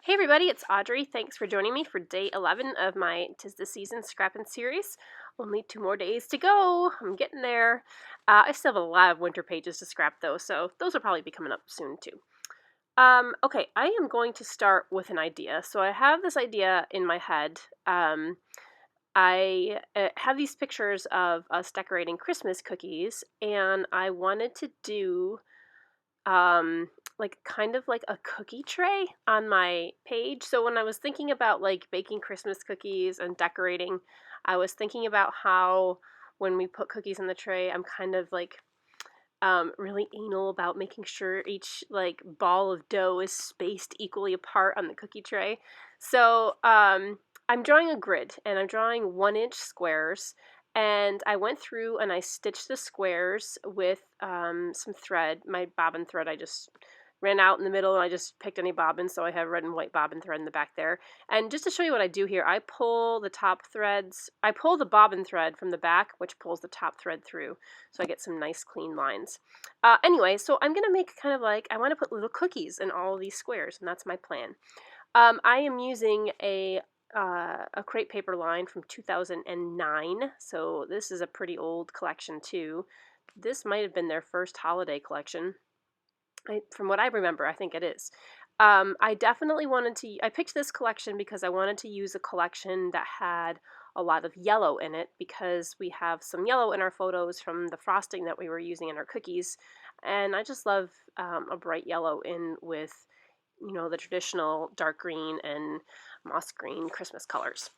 Hey everybody, it's Audrey. Thanks for joining me for day 11 of my 'Tis the Season Scrappin' series. Only 2 more days to go. I'm getting there. I still have a lot of winter pages to scrap though, so those will probably be coming up soon too. Okay, I am going to start with an idea. So I have this idea in my head. I have these pictures of us decorating Christmas cookies, and I wanted to do like kind of like a cookie tray on my page. So when I was thinking about like baking Christmas cookies and decorating, I was thinking about how when we put cookies in the tray, I'm kind of like really anal about making sure each like ball of dough is spaced equally apart on the cookie tray. So I'm drawing a grid and I'm drawing 1-inch squares. And I went through and I stitched the squares with some thread. My bobbin thread I just ran out in the middle and I just picked any bobbin, so I have red and white bobbin thread in the back there. And just to show you what I do here, I pull the bobbin thread from the back, which pulls the top thread through, so I get some nice clean lines. Anyway, so I'm gonna make kind of like, I want to put little cookies in all of these squares, and that's my plan. I am using a crepe paper line from 2009, so this is a pretty old collection too. This might have been their first holiday collection. From what I remember, I think it is. I definitely I picked this collection because I wanted to use a collection that had a lot of yellow in it, because we have some yellow in our photos from the frosting that we were using in our cookies. And I just love a bright yellow in with, the traditional dark green and moss green Christmas colors.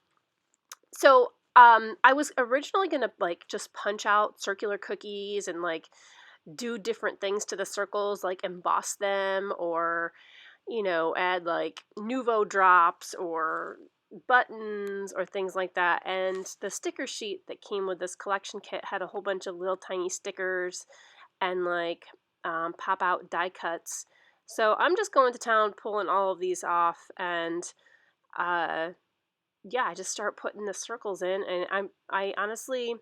So I was originally going to like just punch out circular cookies and like do different things to the circles, like emboss them or, add like Nuvo drops or buttons or things like that. And the sticker sheet that came with this collection kit had a whole bunch of little tiny stickers and like pop out die cuts. So I'm just going to town pulling all of these off, and yeah, I just start putting the circles in, and I honestly,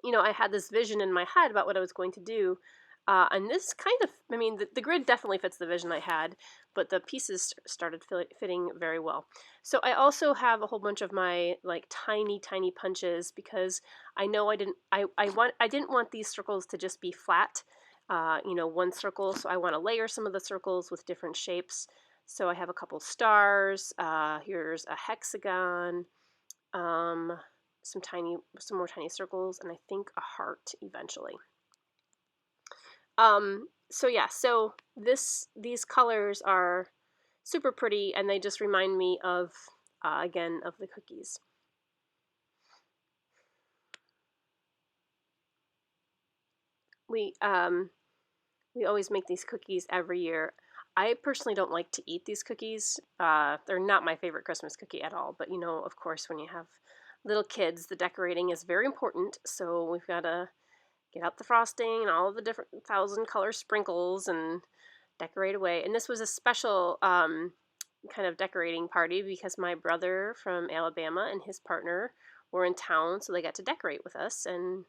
I had this vision in my head about what I was going to do. And this kind of, the grid definitely fits the vision I had, but the pieces started fitting very well. So I also have a whole bunch of my like tiny, tiny punches, because I know I didn't want these circles to just be flat, one circle. So I want to layer some of the circles with different shapes. So I have a couple stars. Here's a hexagon. Some more tiny circles, and I think a heart eventually. So yeah, so these colors are super pretty, and they just remind me of, again, of the cookies. We always make these cookies every year. I personally don't like to eat these cookies. They're not my favorite Christmas cookie at all, but of course, when you have little kids, the decorating is very important, so we've got to get out the frosting and all of the different 1,000-color sprinkles and decorate away. And this was a special kind of decorating party because my brother from Alabama and his partner were in town, so they got to decorate with us, and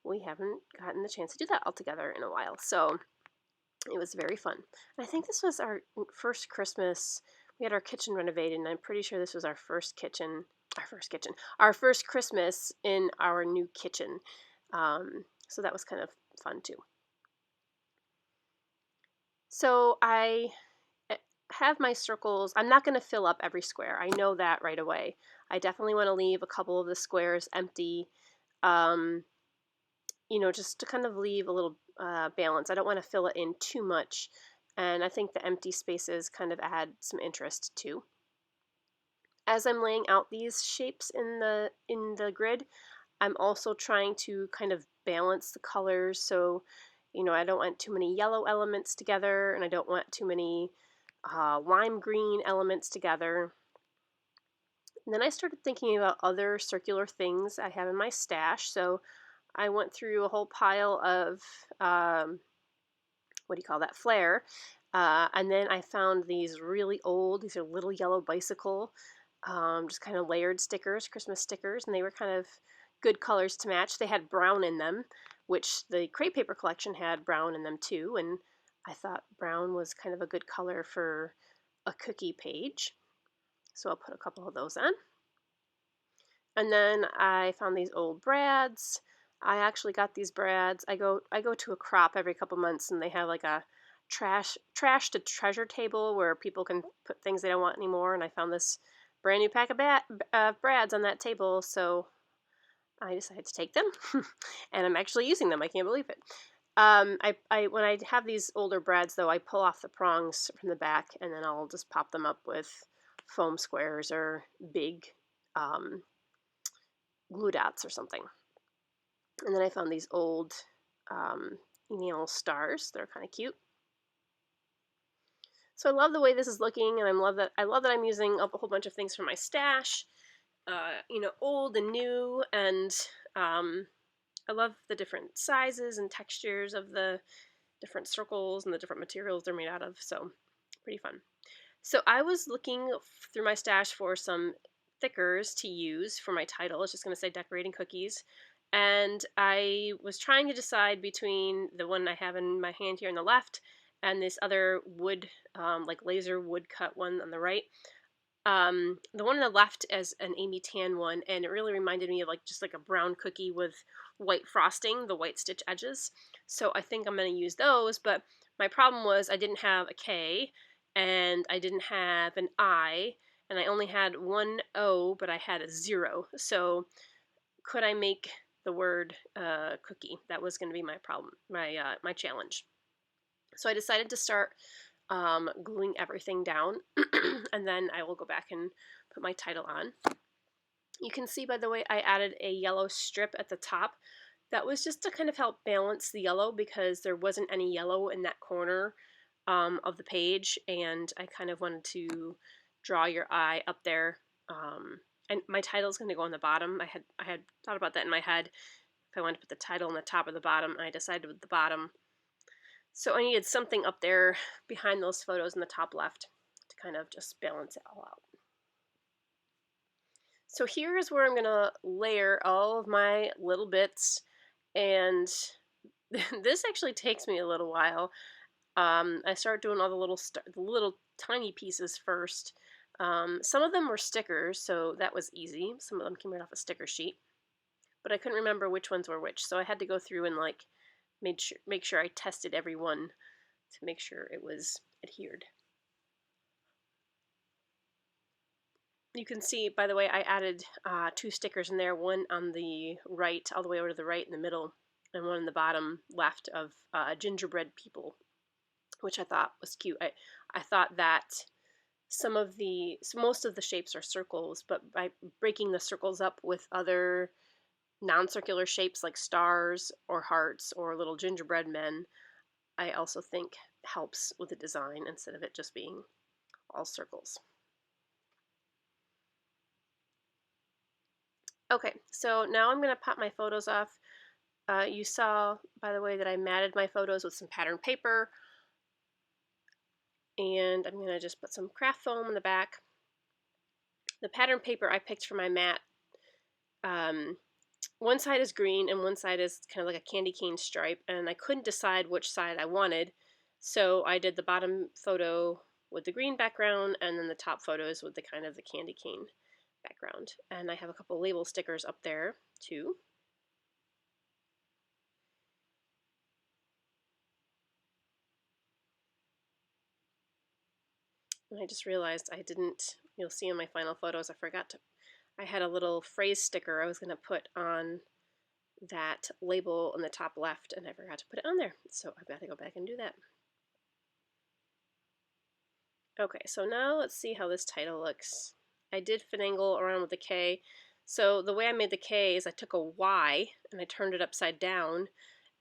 we haven't gotten the chance to do that all together in a while. So it was very fun. And I think this was our first Christmas. We had our kitchen renovated, and I'm pretty sure this was our first Christmas in our new kitchen. So that was kind of fun too. So I have my circles. I'm not going to fill up every square. I know that right away. I definitely want to leave a couple of the squares empty, just to kind of leave a little balance. I don't want to fill it in too much, and I think the empty spaces kind of add some interest too. As I'm laying out these shapes in the grid, I'm also trying to kind of balance the colors. So, I don't want too many yellow elements together, and I don't want too many lime green elements together. And then I started thinking about other circular things I have in my stash. So I went through a whole pile of, flair. And then I found these are little yellow bicycle, just kind of layered stickers, Christmas stickers, and they were kind of good colors to match. They had brown in them, which the crepe paper collection had brown in them too, and I thought brown was kind of a good color for a cookie page. So I'll put a couple of those on. And then I found these old brads. I actually got these brads. I go to a crop every couple months, and they have like a trash to treasure table where people can put things they don't want anymore. And I found this brand new pack of brads on that table, so I decided to take them, and I'm actually using them. I can't believe it. When I have these older brads, though, I pull off the prongs from the back, and then I'll just pop them up with foam squares or big glue dots or something. And then I found these old enamel stars. They're kind of cute. So I love the way this is looking, and I love that I'm using up a whole bunch of things from my stash, old and new, and I love the different sizes and textures of the different circles and the different materials they're made out of. So pretty fun. So I was looking through my stash for some thickers to use for my title. It's just going to say decorating cookies. And I was trying to decide between the one I have in my hand here on the left and this other wood, like laser wood cut one on the right. The one on the left is an Amy Tan one, and it really reminded me of just like a brown cookie with white frosting, the white stitch edges. So I think I'm going to use those, but my problem was I didn't have a K, and I didn't have an I, and I only had one O, but I had a 0. So could I make the word cookie? That was going to be my problem, my challenge. So I decided to start gluing everything down, and then I will go back and put my title on. You can see, by the way, I added a yellow strip at the top. That was just to kind of help balance the yellow because there wasn't any yellow in that corner of the page, and I kind of wanted to draw your eye up there. And my title is going to go on the bottom. I had thought about that in my head if I wanted to put the title on the top or the bottom, and I decided with the bottom. So I needed something up there behind those photos in the top left to kind of just balance it all out. So here is where I'm going to layer all of my little bits, and this actually takes me a little while. I started doing all the little tiny pieces first. Some of them were stickers, so that was easy. Some of them came right off a sticker sheet, but I couldn't remember which ones were which, so I had to go through and make sure I tested every one to make sure it was adhered. You can see, by the way, I added 2 stickers in there, one on the right, all the way over to the right in the middle, and one in the bottom left of gingerbread people, which I thought was cute. I thought that most of the shapes are circles, but by breaking the circles up with other non-circular shapes like stars or hearts or little gingerbread men, I also think helps with the design instead of it just being all circles. Okay, so now I'm going to pop my photos off. You saw, by the way, that I matted my photos with some patterned paper, and I'm going to just put some craft foam in the back. The patterned paper I picked for my mat, one side is green and one side is kind of like a candy cane stripe, and I couldn't decide which side I wanted, so I did the bottom photo with the green background and then the top photos with the kind of the candy cane background. And I have a couple label stickers up there too. And I just realized I didn't, you'll see in my final photos, I had a little phrase sticker I was going to put on that label in the top left, and I forgot to put it on there. So I've got to go back and do that. Okay, so now let's see how this title looks. I did finagle around with the K. So the way I made the K is I took a Y and I turned it upside down,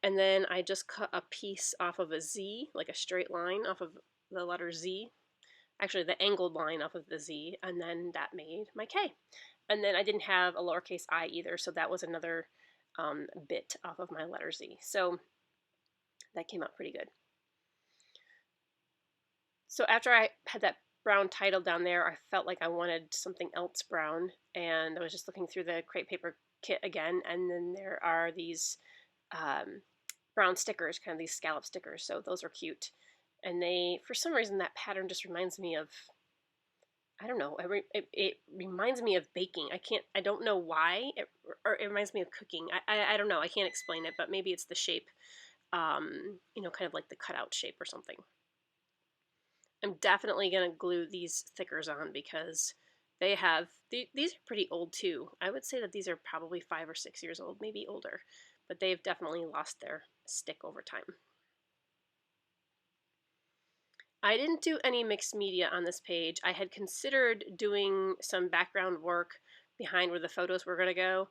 and then I just cut a piece off of a Z, like a straight line off of the letter Z. Actually, the angled line off of the Z, and then that made my K. And then I didn't have a lowercase I either, so that was another bit off of my letter Z. So that came out pretty good. So after I had that brown title down there, I felt like I wanted something else brown, and I was just looking through the crepe paper kit again, and then there are these brown stickers, kind of these scallop stickers, so those are cute. And they, for some reason, that pattern just reminds me of I don't know. It reminds me of baking. I don't know why. Or it reminds me of cooking. I don't know. I can't explain it, but maybe it's the shape, kind of like the cutout shape or something. I'm definitely going to glue these thickers on because these are pretty old too. I would say that these are probably 5 or 6 years old, maybe older, but they've definitely lost their stick over time. I didn't do any mixed media on this page. I had considered doing some background work behind where the photos were going to go,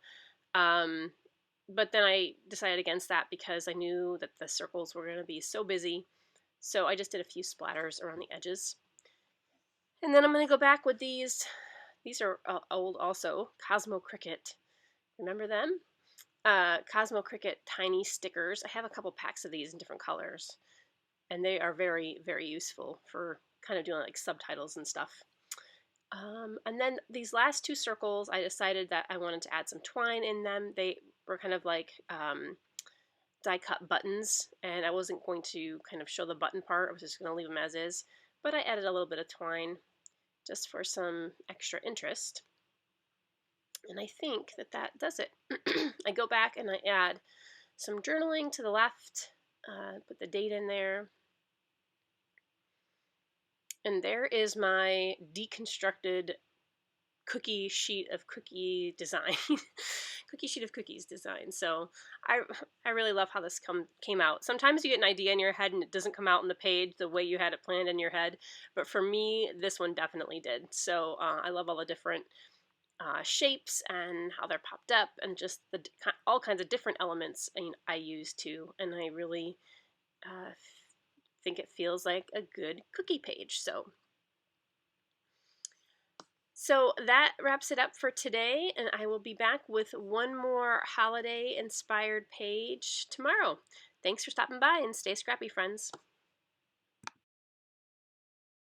but then I decided against that because I knew that the circles were going to be so busy. So I just did a few splatters around the edges. And then I'm going to go back with these. These are old also. Cosmo Cricket. Remember them? Cosmo Cricket tiny stickers. I have a couple packs of these in different colors. And they are very, very useful for kind of doing like subtitles and stuff. And then these last two circles, I decided that I wanted to add some twine in them. They were kind of like die cut buttons, and I wasn't going to kind of show the button part. I was just going to leave them as is. But I added a little bit of twine just for some extra interest. And I think that that does it. I go back and I add some journaling to the left, put the date in there. And there is my deconstructed cookie sheet of cookie design. Cookie sheet of cookies design. So I really love how this came out. Sometimes you get an idea in your head and it doesn't come out on the page the way you had it planned in your head. But for me, this one definitely did. So I love all the different shapes and how they're popped up and just all kinds of different elements I use too. And I really think it feels like a good cookie page. So that wraps it up for today, and I will be back with one more holiday-inspired page tomorrow. Thanks for stopping by, and stay scrappy, friends.